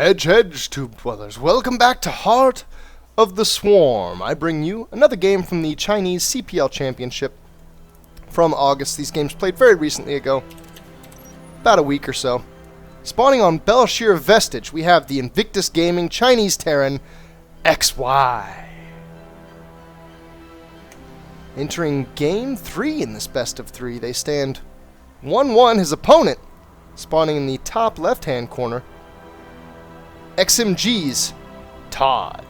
Hedge, hedge, tube dwellers. Welcome back to Heart of the Swarm. I bring you another game from the Chinese CPL Championship from August. These games played very recently ago, about a week or so. Spawning on bel'shir Vestige, we have the Invictus Gaming Chinese Terran XY. Entering Game 3 in this best of 3, they stand 1-1. His opponent, spawning in the top left-hand corner, XMG's ToD.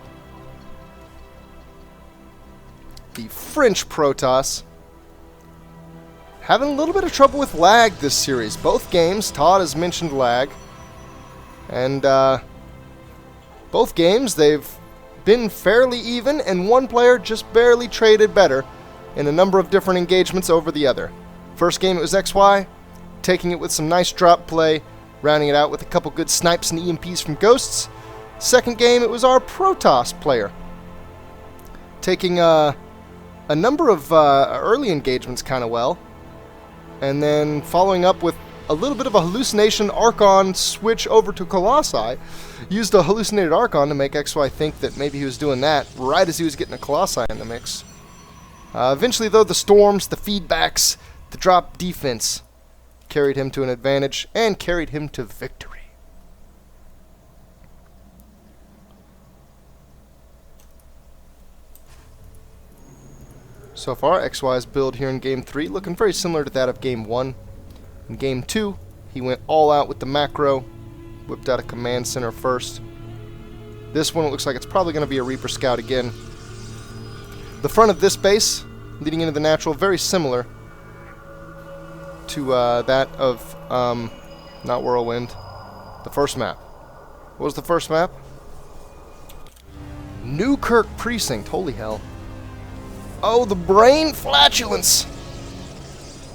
The French Protoss having a little bit of trouble with lag this series. Both games, ToD has mentioned lag. And both games, they've been fairly even, and one player just barely traded better in a number of different engagements over the other. First game, it was XY, taking it with some nice drop play, rounding it out with a couple good snipes and EMPs from Ghosts. Second game, it was our Protoss player, taking a number of early engagements kind of well, and then following up with a little bit of a hallucination Archon switch over to Colossi. Used a hallucinated Archon to make XY think that maybe he was doing that right as he was getting a Colossi in the mix. Eventually, though, the storms, the feedbacks, the drop defense carried him to an advantage and carried him to victory. So far, XY's build here in Game 3 looking very similar to that of Game 1. In Game 2, he went all out with the macro, whipped out a command center first. This one, it looks like it's probably going to be a Reaper Scout again. The front of this base, leading into the natural, very similar to that of, not Whirlwind, the first map. What was the first map? Newkirk Precinct, holy hell. Oh, the brain flatulence!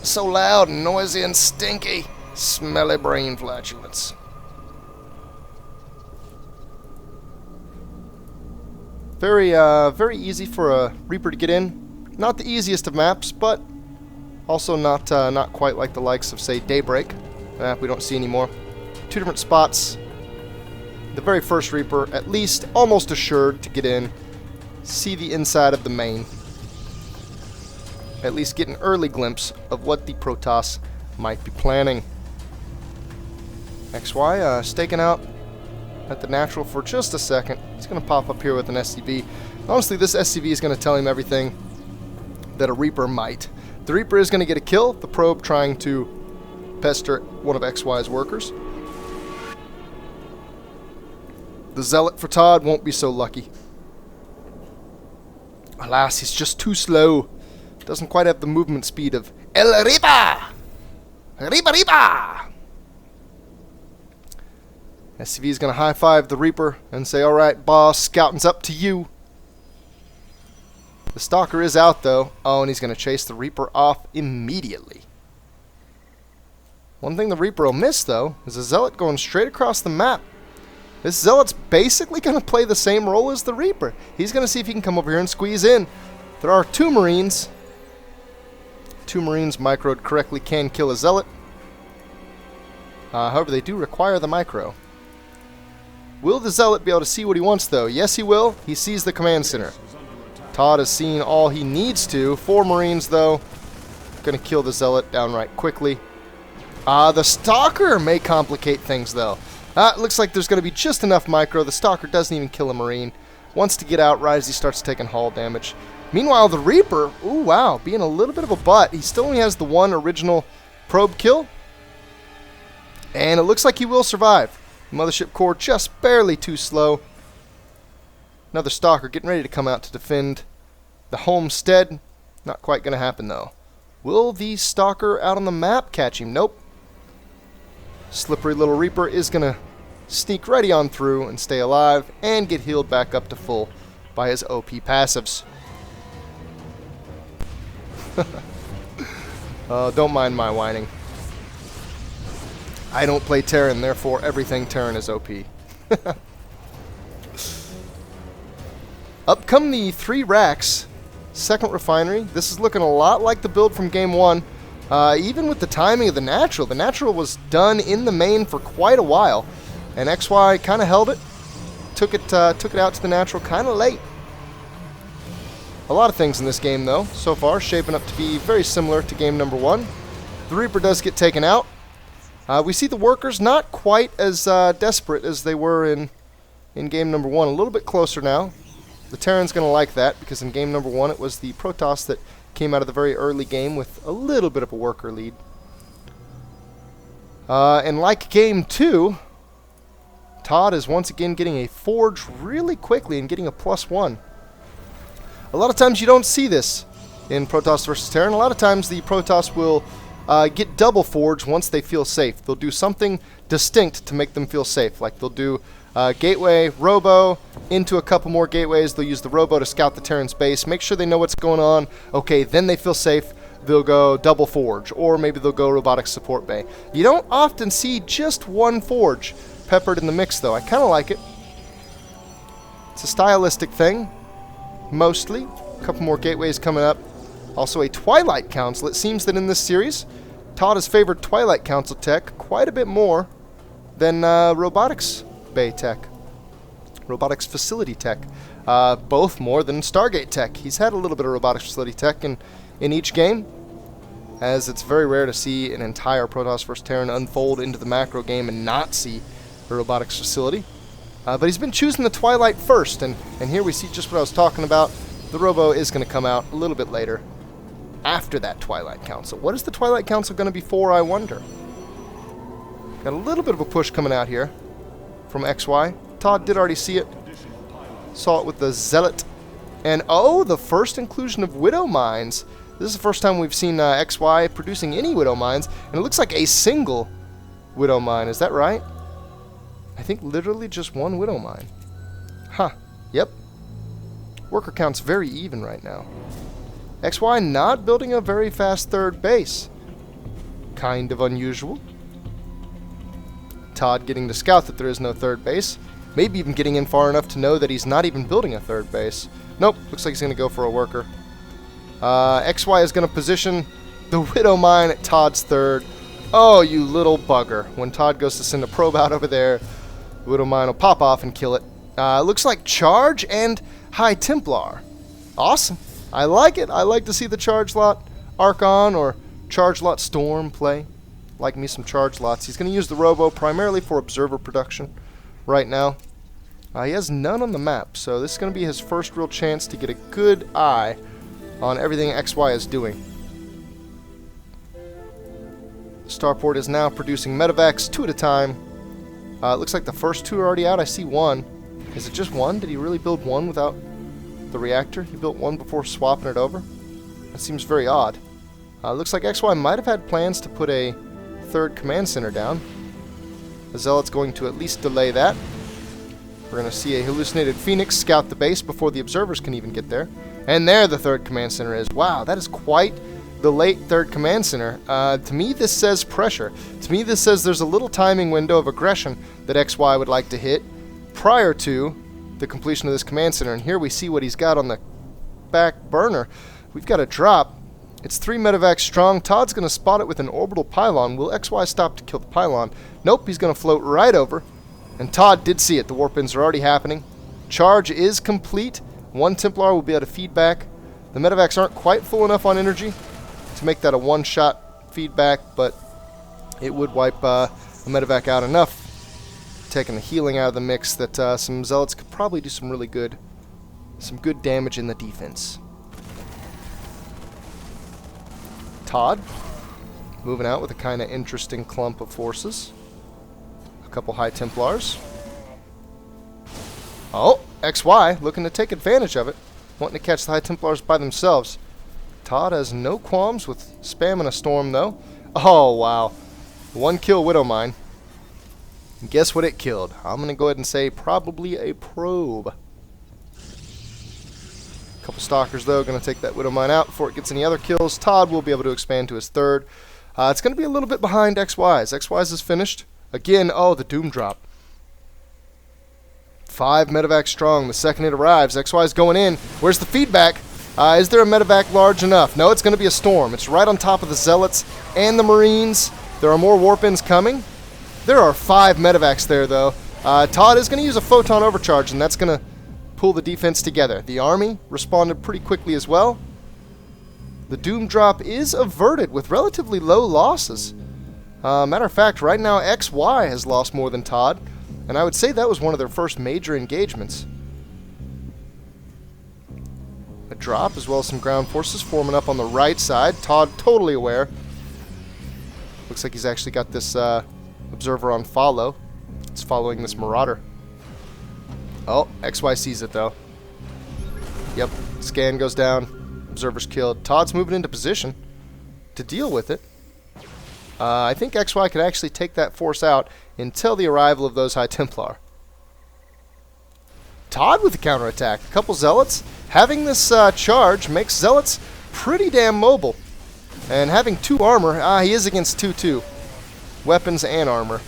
So loud and noisy and stinky. Smelly brain flatulence. Very easy for a Reaper to get in. Not the easiest of maps, but also not quite like the likes of, say, Daybreak, a map we don't see anymore. Two different spots. The very first Reaper, at least almost assured to get in. See the inside of the main. At least get an early glimpse of what the Protoss might be planning. XY staking out at the natural for just a second. He's going to pop up here with an SCV. Honestly, this SCV is going to tell him everything that a Reaper might. The Reaper is going to get a kill. The probe trying to pester one of XY's workers. The Zealot for ToD won't be so lucky. Alas, he's just too slow. Doesn't quite have the movement speed of El Reaper! Reaper, Reaper! SCV is going to high-five the Reaper and say, alright, boss, scouting's up to you. The Stalker is out, though. Oh, and he's going to chase the Reaper off immediately. One thing the Reaper will miss, though, is a Zealot going straight across the map. This Zealot's basically going to play the same role as the Reaper. He's going to see if he can come over here and squeeze in. There are two Marines. Two Marines microed correctly can kill a Zealot. However, they do require the micro. Will the Zealot be able to see what he wants, though? Yes, he will. He sees the command center. ToD has seen all he needs to. 4 Marines, though. Going to kill the Zealot downright quickly. The Stalker may complicate things, though. It looks like there's going to be just enough micro. The Stalker doesn't even kill a Marine. Wants to get out right as he starts taking hull damage. Meanwhile, the Reaper, ooh, wow, being a little bit of a butt. He still only has the one original probe kill. And it looks like he will survive. Mothership core just barely too slow. Another Stalker getting ready to come out to defend the homestead. Not quite going to happen, though. Will the Stalker out on the map catch him? Nope. Slippery little Reaper is going to sneak right on through and stay alive and get healed back up to full by his OP passives. Don't mind my whining. I don't play Terran, therefore everything Terran is OP. Up come the 3 racks. Second refinery. This is looking a lot like the build from Game 1. Even with the timing of the natural was done in the main for quite a while. And XY kind of held it. Took it out to the natural kind of late. A lot of things in this game, though, so far, shaping up to be very similar to game number 1. The Reaper does get taken out. We see the workers not quite as desperate as they were in game number 1. A little bit closer now. The Terran's going to like that, because in game number 1 it was the Protoss that came out of the very early game with a little bit of a worker lead. And like game 2, ToD is once again getting a forge really quickly and getting a +1. A lot of times you don't see this in Protoss versus Terran. A lot of times the Protoss will get double forge once they feel safe. They'll do something distinct to make them feel safe. Like they'll do gateway, robo, into a couple more gateways. They'll use the robo to scout the Terran's base, make sure they know what's going on. Okay, then they feel safe. They'll go double forge, or maybe they'll go robotic support bay. You don't often see just one forge peppered in the mix, though. I kind of like it. It's a stylistic thing, mostly. A couple more gateways coming up. Also a Twilight Council. It seems that in this series, ToD has favored Twilight Council tech quite a bit more than robotics bay tech. Robotics facility tech. Both more than Stargate tech. He's had a little bit of robotics facility tech in each game, as it's very rare to see an entire Protoss vs. Terran unfold into the macro game and not see a robotics facility. But he's been choosing the Twilight first, and here we see just what I was talking about. The robo is going to come out a little bit later, after that Twilight Council. What is the Twilight Council going to be for, I wonder? Got a little bit of a push coming out here from XY. ToD did already see it. Saw it with the Zealot. And oh, the first inclusion of Widow Mines. This is the first time we've seen XY producing any Widow Mines, and it looks like a single Widow Mine. Is that right? I think literally just one Widow Mine. Huh. Yep. Worker count's very even right now. XY not building a very fast third base. Kind of unusual. ToD getting to scout that there is no third base. Maybe even getting in far enough to know that he's not even building a third base. Nope, looks like he's going to go for a worker. XY is going to position the Widow Mine at ToD's third. Oh, you little bugger. When ToD goes to send a probe out over there, the Widow Mine will pop off and kill it. Looks like Charge and High Templar. Awesome. I like it. I like to see the Charge Lot Archon or Charge Lot Storm play. Like me some Charge Lots. He's going to use the robo primarily for observer production right now. He has none on the map, so this is going to be his first real chance to get a good eye on everything XY is doing. Starport is now producing medevacs 2 at a time. It looks like the first 2 are already out. I see 1. Is it just 1? Did he really build 1 without the reactor? He built 1 before swapping it over? That seems very odd. Looks like XY might have had plans to put a 3rd command center down. The Zealot's going to at least delay that. We're going to see a hallucinated Phoenix scout the base before the observers can even get there. And there the 3rd command center is. Wow, that is quite the late 3rd command center. To me, this says pressure. To me, this says there's a little timing window of aggression that XY would like to hit prior to the completion of this command center. And here we see what he's got on the back burner. We've got a drop. It's 3 medevacs strong. ToD's going to spot it with an orbital pylon. Will XY stop to kill the pylon? Nope, he's going to float right over. And ToD did see it. The warp-ins are already happening. Charge is complete. 1 Templar will be able to feed back. The medevacs aren't quite full enough on energy to make that a one-shot feedback, but it would wipe a medevac out enough, taking the healing out of the mix, that some Zealots could probably do some really good damage in the defense. ToD moving out with a kind of interesting clump of forces. A couple High Templars. Oh, XY looking to take advantage of it, wanting to catch the High Templars by themselves. ToD has no qualms with spamming a storm, though. Oh, wow. 1 kill Widow Mine. And guess what it killed? I'm going to go ahead and say probably a probe. A couple Stalkers, though, going to take that Widow Mine out before it gets any other kills. ToD will be able to expand to his 3rd. It's going to be a little bit behind XY's. XY's is finished. Again, oh, the Doom Drop. 5 medevacs strong. The second it arrives, XY's going in. Where's the feedback? Is there a medevac large enough? No, it's going to be a storm. It's right on top of the Zealots and the Marines. There are more warp-ins coming. There are 5 medevacs there, though. ToD is going to use a photon overcharge, and that's going to pull the defense together. The army responded pretty quickly as well. The Doom drop is averted with relatively low losses. Matter of fact, right now XY has lost more than ToD, and I would say that was one of their first major engagements. A drop as well as some ground forces forming up on the right side. ToD totally aware. Looks like he's actually got this observer on follow. It's following this Marauder. Oh, XY sees it though. Yep, scan goes down. Observer's killed. ToD's moving into position to deal with it. I think XY could actually take that force out until the arrival of those High Templar. ToD with the counterattack. A couple Zealots. Having this charge makes Zealots pretty damn mobile. And having 2 armor, he is against 2-2. Weapons and armor.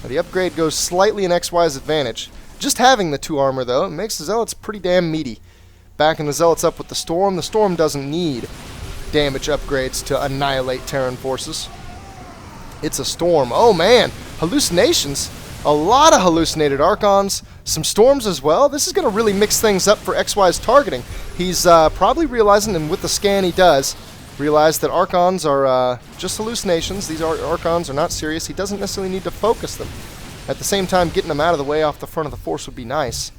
The upgrade goes slightly in XY's advantage. Just having the 2 armor, though, makes the Zealots pretty damn meaty. Backing the Zealots up with the Storm. The Storm doesn't need damage upgrades to annihilate Terran forces. It's a Storm. Oh, man. Hallucinations. A lot of hallucinated Archons. Some Storms as well. This is going to really mix things up for XY's targeting. He's probably realizing, and with the scan he does, realize that Archons are just hallucinations. These Archons are not serious. He doesn't necessarily need to focus them. At the same time, getting them out of the way off the front of the force would be nice,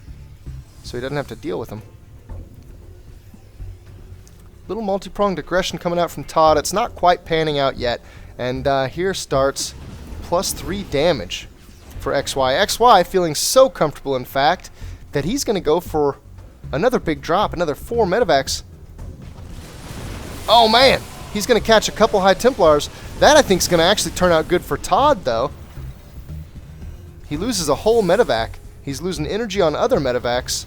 so he doesn't have to deal with them. Little multi-pronged aggression coming out from ToD. It's not quite panning out yet, and here starts +3 damage for XY. XY feeling so comfortable, in fact, that he's going to go for another big drop, another 4 medevacs. Oh man, he's going to catch a couple High Templars. That I think is going to actually turn out good for ToD, though. He loses a whole medevac. He's losing energy on other medevacs.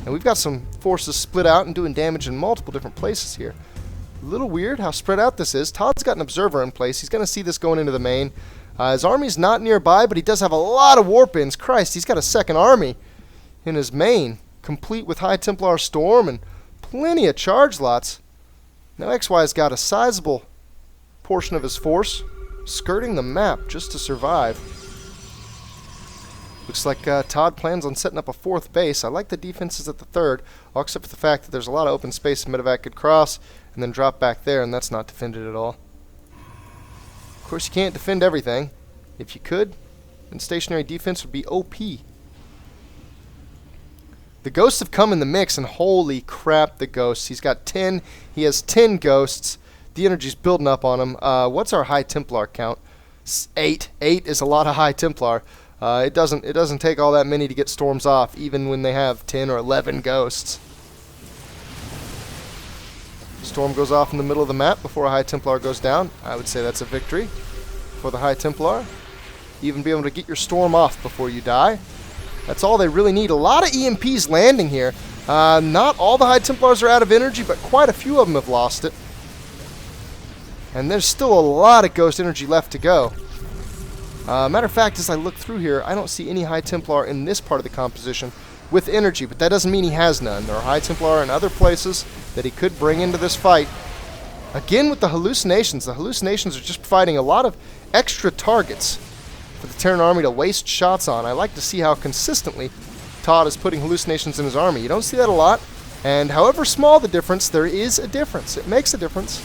And we've got some forces split out and doing damage in multiple different places here. A little weird how spread out this is. ToD's got an observer in place. He's going to see this going into the main. His army's not nearby, but he does have a lot of warp ins. Christ, he's got a second army in his main, complete with High Templar Storm and plenty of charge lots. Now XY's got a sizable portion of his force skirting the map just to survive. Looks like ToD plans on setting up a 4th base. I like the defenses at the 3rd, all except for the fact that there's a lot of open space medevac could cross and then drop back there, and that's not defended at all. Of course, you can't defend everything. If you could, then stationary defense would be OP. The ghosts have come in the mix, and holy crap, the ghosts. He has 10 ghosts. The energy's building up on him. What's our High Templar count? 8. 8 is a lot of High Templar. It doesn't take all that many to get Storms off, even when they have 10 or 11 ghosts. Storm goes off in the middle of the map before a High Templar goes down. I would say that's a victory for the High Templar. Even be able to get your Storm off before you die. That's all they really need. A lot of EMPs landing here. Not all the High Templars are out of energy, but quite a few of them have lost it. And there's still a lot of ghost energy left to go. Matter of fact, as I look through here, I don't see any High Templar in this part of the composition with energy, but that doesn't mean he has none. There are High Templar in other places that he could bring into this fight. Again with the hallucinations. The hallucinations are just providing a lot of extra targets for the Terran army to waste shots on. I like to see how consistently ToD is putting hallucinations in his army. You don't see that a lot, and however small the difference, there is a difference. It makes a difference,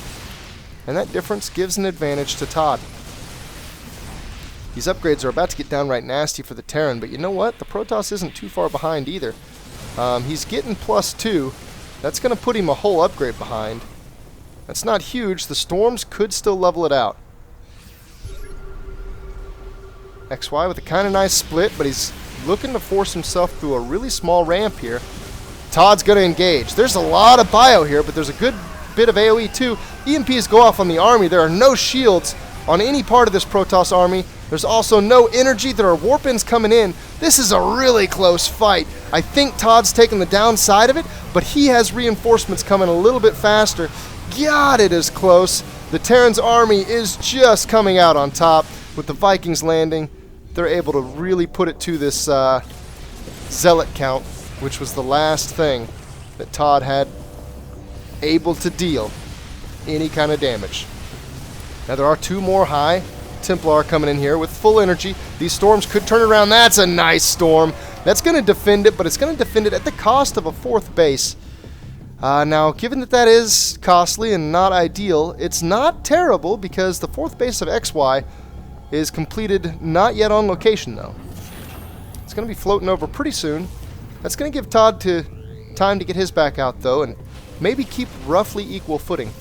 and that difference gives an advantage to ToD. These upgrades are about to get downright nasty for the Terran, but you know what? The Protoss isn't too far behind either. He's getting +2. That's going to put him a whole upgrade behind. That's not huge. The Storms could still level it out. XY with a kind of nice split, but he's looking to force himself through a really small ramp here. ToD's going to engage. There's a lot of bio here, but there's a good bit of AoE too. EMPs go off on the army. There are no shields on any part of this Protoss army. There's also no energy. There are warp-ins coming in. This is a really close fight. I think ToD's taking the downside of it, but he has reinforcements coming a little bit faster. God, it is close. The Terran's army is just coming out on top. With the Vikings landing, they're able to really put it to this Zealot count, which was the last thing that ToD had able to deal any kind of damage. Now there are 2 more high Templar coming in here with full energy. These storms could turn around. That's a nice storm. That's going to defend it, but it's going to defend it at the cost of a 4th base. Now, given that that is costly and not ideal, it's not terrible because the 4th base of XY is completed, not yet on location, though. It's going to be floating over pretty soon. That's going to give ToD time to get his back out, though, and maybe keep roughly equal footing.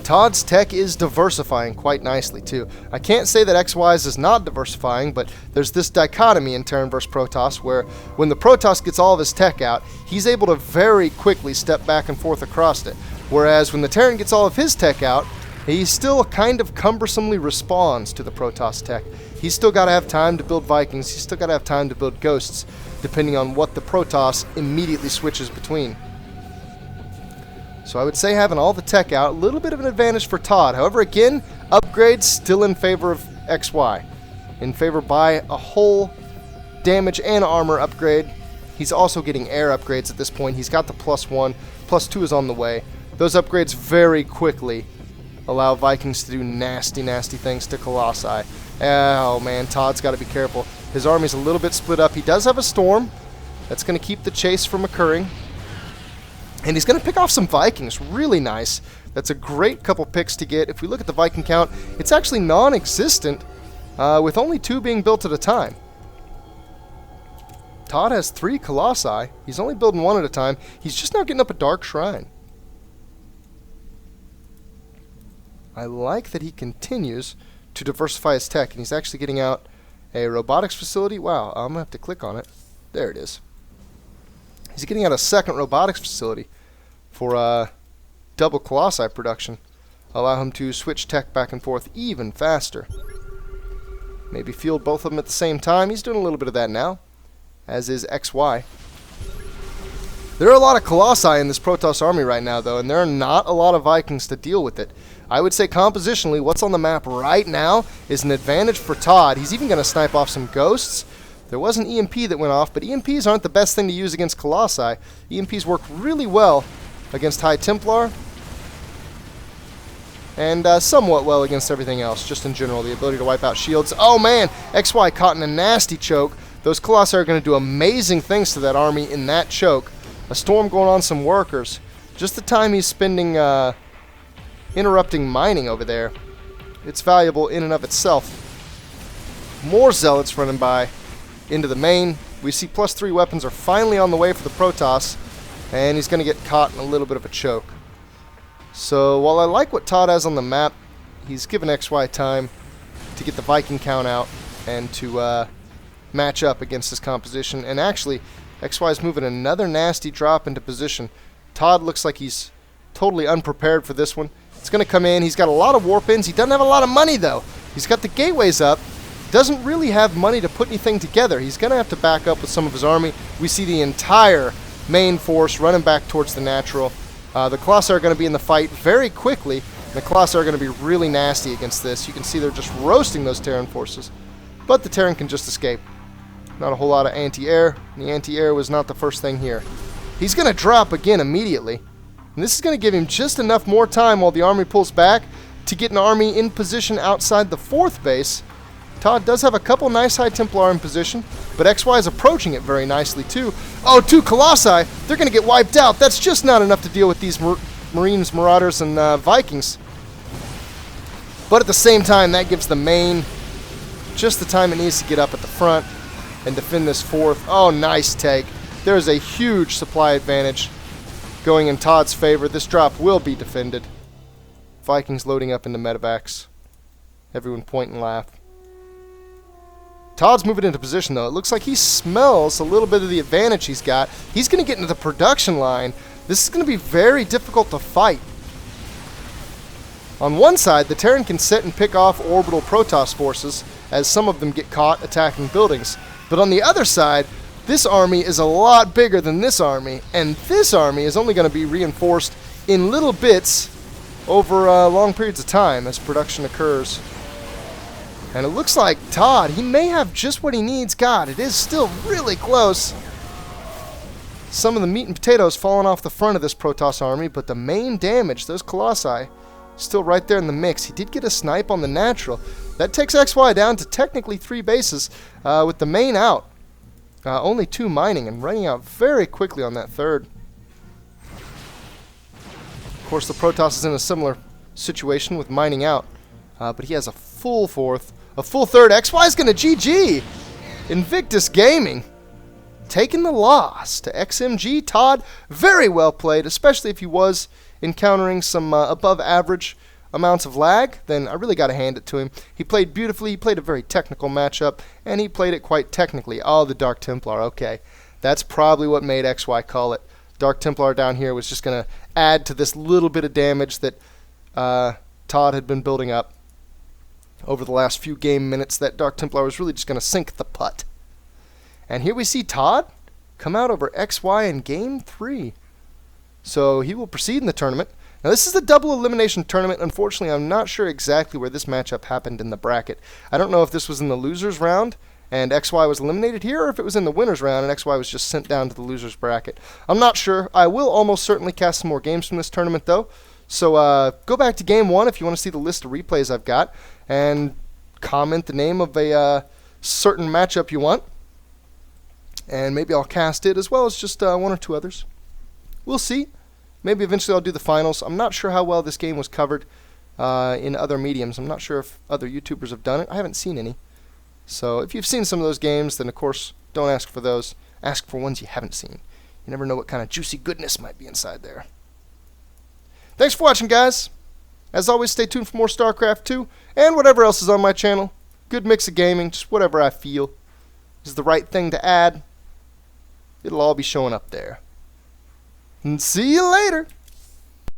ToD's tech is diversifying quite nicely, too. I can't say that XY's is not diversifying, but there's this dichotomy in Terran vs. Protoss where when the Protoss gets all of his tech out, he's able to very quickly step back and forth across it. Whereas when the Terran gets all of his tech out, he still kind of cumbersomely responds to the Protoss tech. He's still got to have time to build Vikings. He's still got to have time to build Ghosts, depending on what the Protoss immediately switches between. So I would say having all the tech out, a little bit of an advantage for ToD. However, again, upgrades still in favor of XY. In favor by a whole damage and armor upgrade. He's also getting air upgrades at this point. He's got the +1. +2 is on the way. Those upgrades very quickly allow Vikings to do nasty, nasty things to Colossi. Oh man, ToD's got to be careful. His army's a little bit split up. He does have a storm. That's going to keep the chase from occurring. And he's going to pick off some Vikings. Really nice. That's a great couple picks to get. If we look at the Viking count, it's actually non-existent, with only 2 being built at a time. ToD has 3 Colossi. He's only building 1 at a time. He's just now getting up a Dark Shrine. I like that he continues to diversify his tech, and he's actually getting out a robotics facility. Wow, I'm going to have to click on it. There it is. He's getting out a 2nd robotics facility for double Colossi production. Allow him to switch tech back and forth even faster. Maybe field both of them at the same time. He's doing a little bit of that now, as is XY. There are a lot of Colossi in this Protoss army right now, though, and there are not a lot of Vikings to deal with it. I would say compositionally, what's on the map right now is an advantage for ToD. He's even going to snipe off some Ghosts. There was an EMP that went off, but EMPs aren't the best thing to use against Colossi. EMPs work really well against High Templar, and somewhat well against everything else, just in general. The ability to wipe out shields. Oh man, XY caught in a nasty choke. Those Colossi are going to do amazing things to that army in that choke. A storm going on some workers. Just the time he's spending interrupting mining over there. It's valuable in and of itself. More Zealots running by into the main. We see +3 weapons are finally on the way for the Protoss, and he's going to get caught in a little bit of a choke. So while I like what ToD has on the map, he's given XY time to get the Viking count out and to match up against his composition. And actually, XY is moving another nasty drop into position. ToD looks like he's totally unprepared for this one. It's going to come in. He's got a lot of warp ins. He doesn't have a lot of money, though. He's got the gateways up. Doesn't really have money to put anything together. He's going to have to back up with some of his army. We see the entire main force running back towards the natural. The Colossi are going to be in the fight very quickly. And the Colossi are going to be really nasty against this. You can see they're just roasting those Terran forces. But the Terran can just escape. Not a whole lot of anti-air. The anti-air was not the first thing here. He's going to drop again immediately. And this is going to give him just enough more time while the army pulls back to get an army in position outside the 4th base. ToD does have a couple nice High Templar in position, but XY is approaching it very nicely too. Oh, 2 Colossi! They're going to get wiped out. That's just not enough to deal with these Marines, Marauders, and Vikings. But at the same time, that gives the main just the time it needs to get up at the front and defend this 4th. Oh, nice take. There's a huge supply advantage going in ToD's favor. This drop will be defended. Vikings loading up into medevacs. Everyone point and laugh. ToD's moving into position, though. It looks like he smells a little bit of the advantage he's got. He's going to get into the production line. This is going to be very difficult to fight. On one side, the Terran can sit and pick off orbital Protoss forces, as some of them get caught attacking buildings. But on the other side, this army is a lot bigger than this army, and this army is only going to be reinforced in little bits over long periods of time as production occurs. And it looks like ToD, he may have just what he needs. God, it is still really close. Some of the meat and potatoes falling off the front of this Protoss army, but the main damage, those Colossi, still right there in the mix. He did get a snipe on the natural. That takes XY down to technically 3 bases with the main out. Only 2 mining and running out very quickly on that third. Of course, the Protoss is in a similar situation with mining out, but he has a full fourth, a full third. XY's going to GG. Invictus Gaming taking the loss to XMG ToD. Very well played, especially if he was encountering some above average amounts of lag. Then I really got to hand it to him. He played beautifully. He played a very technical matchup, and he played it quite technically. Oh, the Dark Templar. Okay, that's probably what made XY call it. Dark Templar down here was just going to add to this little bit of damage that ToD had been building up over the last few game minutes. That Dark Templar was really just going to sink the putt. And here we see ToD come out over XY in Game 3. So he will proceed in the tournament. Now this is the double elimination tournament. Unfortunately, I'm not sure exactly where this matchup happened in the bracket. I don't know if this was in the losers round and XY was eliminated here, or if it was in the winners round and XY was just sent down to the losers bracket. I'm not sure. I will almost certainly cast some more games from this tournament though. So go back to Game 1 if you want to see the list of replays I've got, and comment the name of a certain matchup you want. And maybe I'll cast it as well as just 1 or 2 others. We'll see. Maybe eventually I'll do the finals. I'm not sure how well this game was covered in other mediums. I'm not sure if other YouTubers have done it. I haven't seen any. So if you've seen some of those games, then of course don't ask for those. Ask for ones you haven't seen. You never know what kind of juicy goodness might be inside there. Thanks for watching, guys. As always, stay tuned for more StarCraft 2 and whatever else is on my channel. Good mix of gaming, just whatever I feel is the right thing to add. It'll all be showing up there. And see you later.